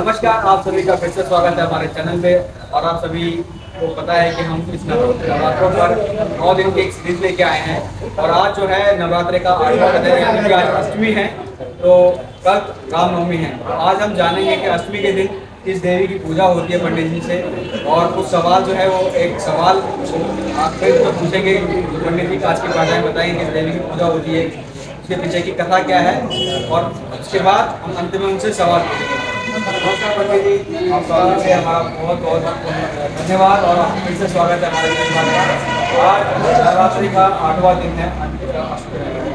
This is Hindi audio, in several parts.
नमस्कार, आप सभी का फिर से स्वागत है हमारे चैनल पे। और आप सभी को पता है कि हम इस नवरात्रों पर 9 दिन की एक सीरीज लेके आए हैं। और आज जो है नवरात्रे का 8वां दिन है, यानी कि आज अष्टमी है। तो कल रामनवमी है। तो आज हम जानेंगे कि अष्टमी के दिन किस देवी की पूजा होती है पंडित जी से। और कुछ सवाल जो है वो एक सवाल आप फिर तो पूछेंगे, पंडित जी आज की भाषाएं बताएंगे किस देवी की पूजा होती है, उसके पीछे की कथा क्या है। और उसके बाद हम अंत में उनसे सवाल पूछेंगे। नमस्कार पंडित जी, आपका से हमारा बहुत बहुत धन्यवाद और आपका फिर से स्वागत है हमारे चैनल में। आज नवरात्रि का 8वां दिन है,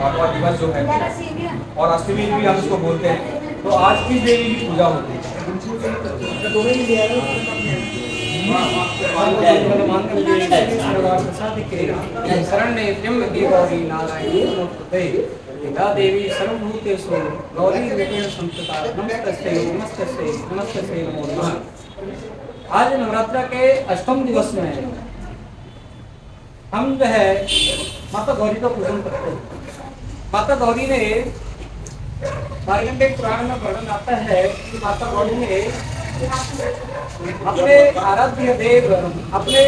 8वां दिवस जो है, और अष्टमी भी हम इसको बोलते हैं। तो आज किस देवी की पूजा होती है? या देवी सर्वभूतेषु गौरी रूपेण संस्थिता नमस्तस्यै नमस्तस्यै नमस्तस्यै नमो नमः। आज नवरात्र के अष्टम दिवस में हम जो है माता गौरी का पूजन करते हैं। माता गौरी ने मार्कंडेय पुराण में वर्णन आता है कि माता गौरी ने अपने आराध्य देव अपने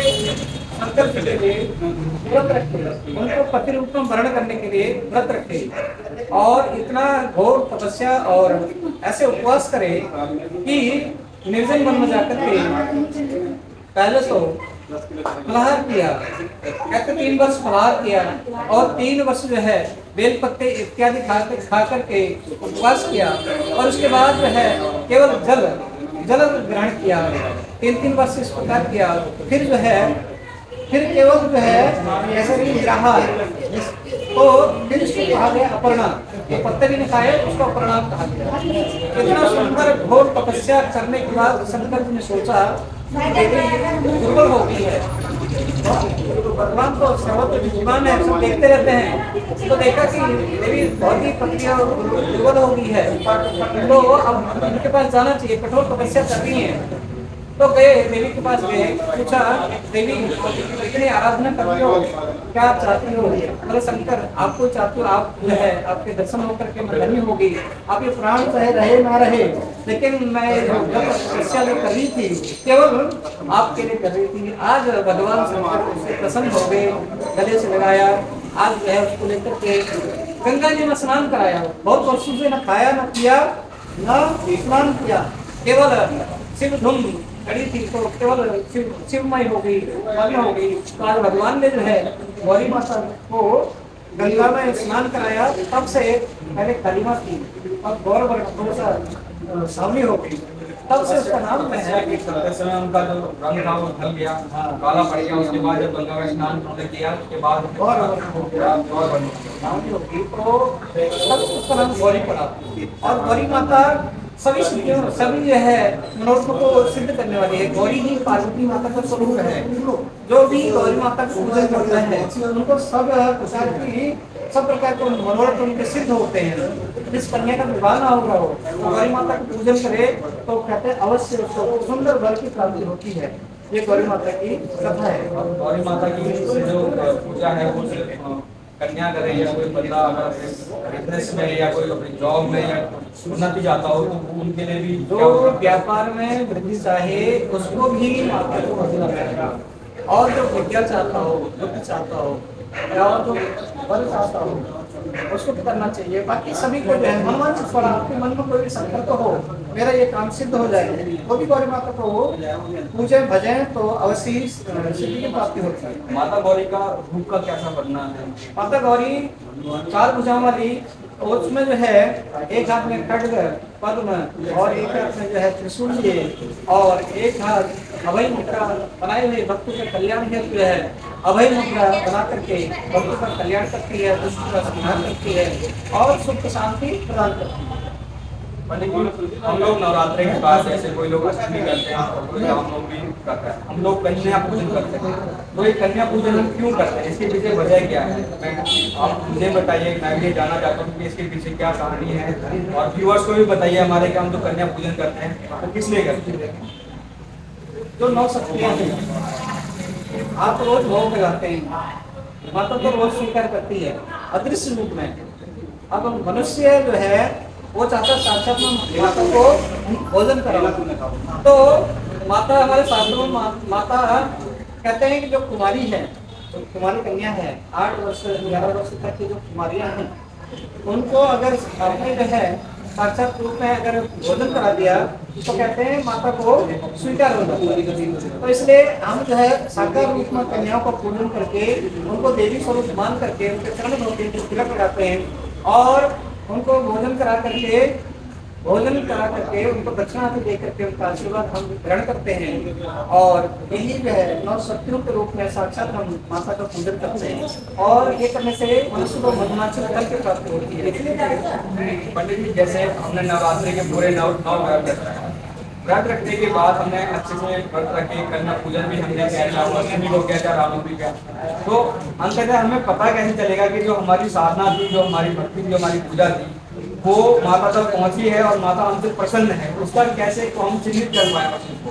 शंकर जी के लिए व्रत रखे, उनको पति रूप में वर्ण करने के लिए व्रत रखे और इतना घोर तपस्या और ऐसे उपवास करे कि निर्जन वन में जाकर के पहले तो फलाहार किया, कहते 3 वर्ष फलाहार किया और 3 वर्ष जो है बेल पत्ते इत्यादि खा करके उपवास किया। और उसके बाद जो है केवल जल ग्रहण किया, 3 वर्ष इस प्रकार किया। फिर केवल जो है ऐसे भी निराहार, तो फिर उसको कहा गया अपर्णा, तो पत्ते भी नहीं खाए, उसको अपर्णा कहा गया। इतना सुंदर घोर तपस्या करने के बाद शंकर जी ने सोचा देवी दुर्बल हो गई है, भगवान तो सर्वत्र विद्यमान है, सब देखते रहते हैं। तो देखा कि देवी बहुत ही प्रक्रिया दुर्बल हो गई है, तो अब उनके पास जाना चाहिए, कठोर तपस्या कर रही है। तो गए देवी के पास गए, पूछा देवी इतनी आराधना करते हो, क्या चाहती हो? बोले शंकर आपको चाहती हो, आप जो है आपके दर्शन होकर के मैं धन्य होगी। आप ये प्राण चाहे रहे ना रहे, लेकिन मैं जब तपस्या जो कर रही थी केवल आपके लिए कर रही थी। आज भगवान शंकर उससे प्रसन्न हो गए, गले से लगाया, आज जो है उसको लेकर के गंगा जी में स्नान कराया। बहुत वर्षों से न खाया न पिया न स्नान किया, केवल शिव धुन खड़ी थी, तो केवल शिवमय हो गई, मग्न हो गई। तो आज भगवान ने जो है गौरी माता को गंगा में स्नान कराया, तब से पहले कालीमा थी, अब गौर वर्ग थोड़ा सा सावली हो गई, तब से उसका नाम समय उनका जो रंग था वो ढल गया, काला पड़ गया। उसके बाद जब गंगा में स्नान किया, उसके बाद गौर वर्ग हो गया, सावली हो गई, तो तब उसका नाम गौरी पड़ा। और गौरी माता सभी जो है मनोरथों को सिद्ध करने वाली है। गौरी ही पार्वती माता का स्वरूप है। जो भी गौरी माता को पूजन करता है उनको सब प्रकार के मनोरथ उनके सिद्ध होते हैं। जिस कन्या का विवाह ना होगा हो तो गौरी माता का पूजन करे तो कहते हैं अवश्य उसको सुंदर वर की प्राप्ति होती है। ये गौरी माता की कथा है। गौरी माता की जो पूजा है वो सिर्फ कन्या करे या कोई बंदा अगर बिजनेस में या कोई अपनी जॉब में या उन्नति चाहता हो तो उनके लिए भी जो व्यापार में वृद्धि चाहे उसको भी माता को भजना पड़ेगा। और जो विद्या चाहता हो, बुद्धि चाहता हो या जो बल चाहता हो उसको भी करना चाहिए। बाकी सभी को जो है मनोवांछित फल, आपके मन में कोई भी संकल्प हो मेरा ये काम सिद्ध हो जाए, वो भी गौरी माता को पूजे भजें तो अवश्य ही सिद्धि की प्राप्ति होती है। माता गौरी का रूप का कैसा वर्णन है? माता गौरी 4 भुजाओं वाली, उसमें जो है एक हाथ में खड्ग पद्म और एक हाथ में जो है त्रिशूल लिए और एक हाथ अभय मुद्रा बनाए हुए भक्तों के कल्याण हेतु जो है अभय मुद्रा बना करके भक्तों का कल्याण करती है, दुष्ट का संहार करती है और सुख शांति प्रदान करती है। हम लोग नवरात्रि के बाद जैसे कोई लोग अष्टमी करते हैं, कोई रामनवमी करते हैं, हम लोग कन्या पूजन करते हैं। तो ये कन्या पूजन हम क्यों करते हैं, इसके पीछे वजह क्या है? आप मुझे बताइए, मैं भी जानना चाहता हूँ कि इसके पीछे क्या कहानी है। और व्यूअर्स को भी बताइए हमारे कि हम तो कन्या पूजन करते हैं तो किस लिए करते हैं? जो 9 शक्तियाँ हैं आप रोज भोग लगाते हैं, माता तो रोज स्वीकार करती है अदृश्य रूप में। अब मनुष्य जो है वो चाहता है साक्षात माता को भोजन कराओ। तो माता हमारे शास्त्रों में माता कहते हैं कि जो कुमारी है, जो कुमारी कन्या है, 8 वर्ष 11 वर्ष तक की जो कुमारियां हैं, उनको अगर आपने जो है साक्षात रूप में अगर भोजन करा दिया तो कहते हैं माता को स्वीकार हो जाता है। तो इसलिए हम जो है साकार रूप में कन्याओं का पूजन करके उनको देवी स्वरूप मान करके उनके चरण धोते हैं, तिलक लगाते हैं और उनको भोजन करा करके उनको दक्षिणा भी दे करके उनका आशीर्वाद हम ग्रहण करते हैं। और यही जो है 9 शक्तियों के रूप में साक्षात हम माता का पूजन करते हैं और ये करने से मनुष्य को मधुमाछी फल की प्राप्ति होती है। पंडित जी, जैसे हमने नवरात्रि के पूरे 9 व्रत रखने के बाद हमने अच्छे से व्रत रखे, कन्या पूजन भी हमने किया, अष्टमी को किया, रामनवमी किया, तो अंततः हमें पता कैसे चलेगा कि जो हमारी साधना थी, जो हमारी भक्ति थी, जो हमारी पूजा थी, वो माता तक पहुंची है और माता हमसे प्रसन्न है? उसका कैसे को हम चिन्हित कर पाए उसको?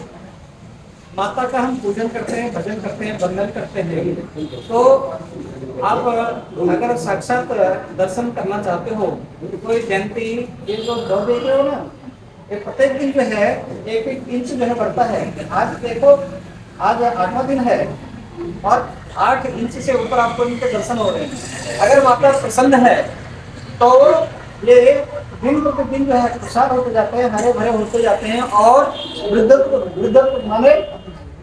माता का हम पूजन करते हैं, भजन करते हैं, वंदन करते हैं। तो आप अगर साक्षात दर्शन करना चाहते हो तो कोई जयंती ये जो दो देख रहे हो ना, ये प्रत्येक दिन जो है 1-1 इंच जो है बढ़ता है। आज देखो, आज 8वां दिन है और 8 इंच से ऊपर आपको इनके दर्शन हो रहे हैं। अगर माता प्रसन्न है तो ये दिन प्रतिदिन जो है प्रसार होते जाते हैं, हरे भरे होते जाते हैं और वृद्धत्व माने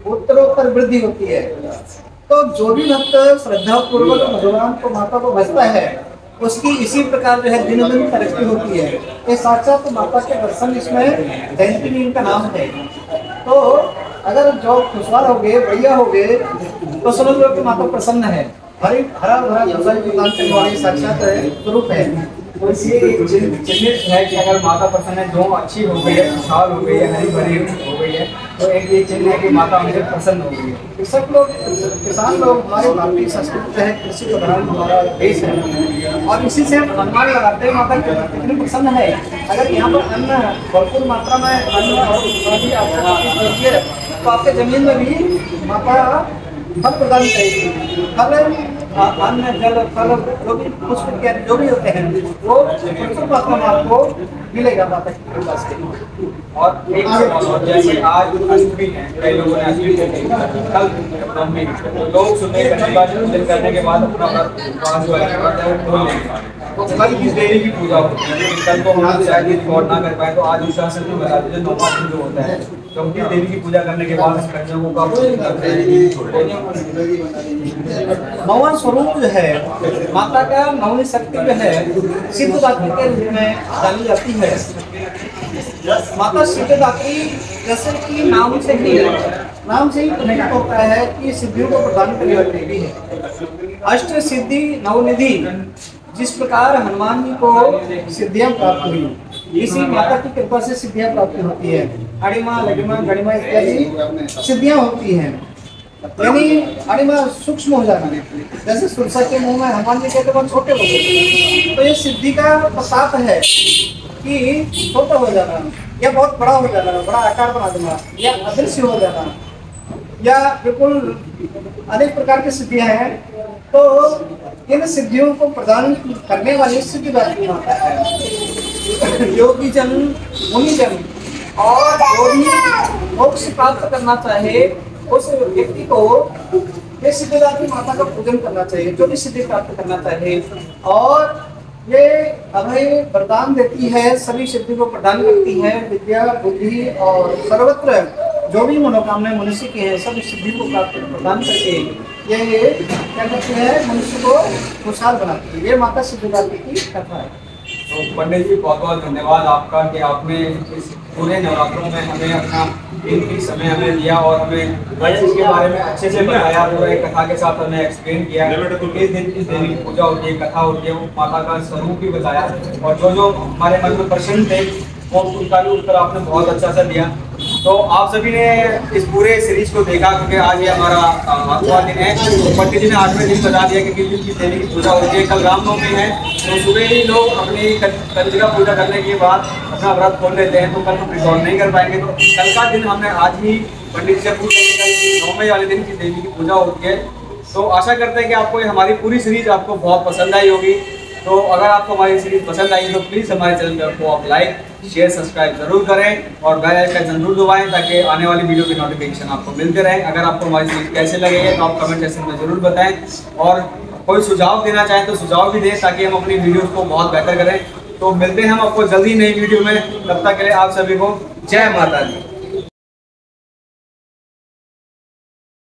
उत्तरोत्तर वृद्धि होती है। तो जो भी भक्त श्रद्धा पूर्वक भगवान को माता को भजता है उसकी इसी प्रकार जो है दिन दिन तरक्की होती है। ये साक्षात माता के दर्शन, इसमें जयंती इनका नाम है। तो अगर जो खुशहाल हो गए, बढ़िया हो गए, तो समझ लो कि माता प्रसन्न है। हरा भरा प्रदान करने वाली साक्षात स्वरूप है। तो इसलिए चिन्हित है कि अगर माता प्रसन्न है, जो अच्छी हो गई है, खुशहाल हो गई है, हरी भरी हो गई है, तो एक ये चिन्ह है कि माता हमसे प्रसन्न हो गई है। कृषक लोग, किसान लोग, हमारे भारतीय संस्कृति है, कृषि प्रधान हमारा देश है और इसी से हम अनुमान लगाते हैं माता कितनी प्रसन्न है। अगर यहाँ पर अन्न भरपूर मात्रा में अन्न और तो आपके जमीन में भी माता फल प्रदान करेगी। फल, अन्न, जल, फल, जो भी पुष्प इत्यादि जो भी होते हैं वो प्रचुर मात्रा में आपको मिलेगा माता की कृपा से। और एक और जैसे आज अष्टमी है, कई लोगों ने अष्टमी को कल नवमी, तो लोग सुबह पूजन करने के बाद अपना व्रत जो है वो खोल लेंगे। तो कल किस देवी की पूजा होती है? कल को हम शायद रिकॉर्ड ना कर पाए, तो आज अनुशासन में बता दीजिए 9वां दिन जो होता है, तो हम किस देवी की पूजा करने के बाद कन्याओं का पूजन करते हैं? 9वां स्वरूप जो है माता का, 9वीं शक्ति जो है सिद्धदात्री के रूप में जानी जाती है। माता सिद्धदात्री जैसे कि नाम से ही प्रतीत होता है कि सिद्धियों को प्रदान करने वाली देवी है। अष्ट सिद्धि नवनिधि, जिस प्रकार हनुमान जी को सिद्धियां प्राप्त हुई, इसी माता की कृपा से सिद्धियां प्राप्त होती है। अणिमा, लघिमा, गणिमा इत्यादि सिद्धियां होती हैं। यानी अणिमा सूक्ष्म हो जाना, जैसे सुरसा के मुंह में हनुमान जी कहते बहुत छोटे हो गए, तो ये सिद्धि का प्रताप है कि छोटा हो जाना या बहुत बड़ा हो जाना, बड़ा आकार बना देना या अदृश्य हो जाना या बिल्कुल अनेक प्रकार की सिद्धियां हैं। तो इन सिद्धियों को प्रदान करने वाली सिद्धिदात्री माता है। योगी जन, मुनि जन और जो भी मोक्ष प्राप्त करना चाहे उस व्यक्ति को ये सिद्धिदात्री माता का पूजन करना चाहिए, जो भी सिद्धि प्राप्त करना चाहे। और ये अभय वरदान देती है, सभी सिद्धि को प्रदान करती है। विद्या, बुद्धि और सर्वत्र जो भी मनोकामनाएं मनुष्य की है, सब सिद्धि को प्राप्त प्रदान करके ये क्या करती है, मनुष्य को खुशहाल बनाती है। ये माता सिद्धिदात्री की कथा है। तो पंडित जी, बहुत बहुत धन्यवाद आपका कि आपने इस पूरे नवरात्रों में हमें अपना कीमती समय हमें दिया और हमें हर चीज़ के बारे में अच्छे से बताया, पूरे कथा के साथ हमें एक्सप्लेन किया कि किस दिन किस देवी की पूजा होती है, कथा होती है, वो माता का स्वरूप भी बताया और जो जो हमारे मन में प्रश्न थे वो उनका भी उत्तर आपने बहुत अच्छा सा दिया। तो आप सभी ने इस पूरे सीरीज को देखा, क्योंकि आज ये हमारा 8वां दिन है। तो पंडित जी ने 8वें दिन बता दिया कि किस दिन किस देवी की पूजा होती है। कल रामनवमी है, तो सुबह ही लोग अपनी कंजका पूजा करने के बाद अपना व्रत खोल लेते हैं, तो कल हम रिकॉर्ड नहीं कर पाएंगे। तो कल का दिन हमने आज ही पंडित जी से पूछ लेंगे, कल 9वें वाले दिन किस देवी की पूजा होती है। तो आशा करते हैं कि आपको ये हमारी पूरी सीरीज आपको बहुत पसंद आई होगी तो अगर आपको हमारी सीरीज पसंद आई तो प्लीज़ हमारे चैनल को आप लाइक शेयर सब्सक्राइब जरूर करें और बेल आइकन जरूर दबाएं ताकि आने वाली वीडियो की नोटिफिकेशन आपको मिलते रहे। अगर आपको हमारी सीरीज कैसे लगेगी तो आप कमेंट सेक्शन में ज़रूर बताएं और कोई सुझाव देना चाहें तो सुझाव भी दें ताकि हम अपनी वीडियोज़ को बहुत बेहतर करें। तो मिलते हैं हम आपको जल्दी नई वीडियो में, तब तक के लिए आप सभी को जय माता दी।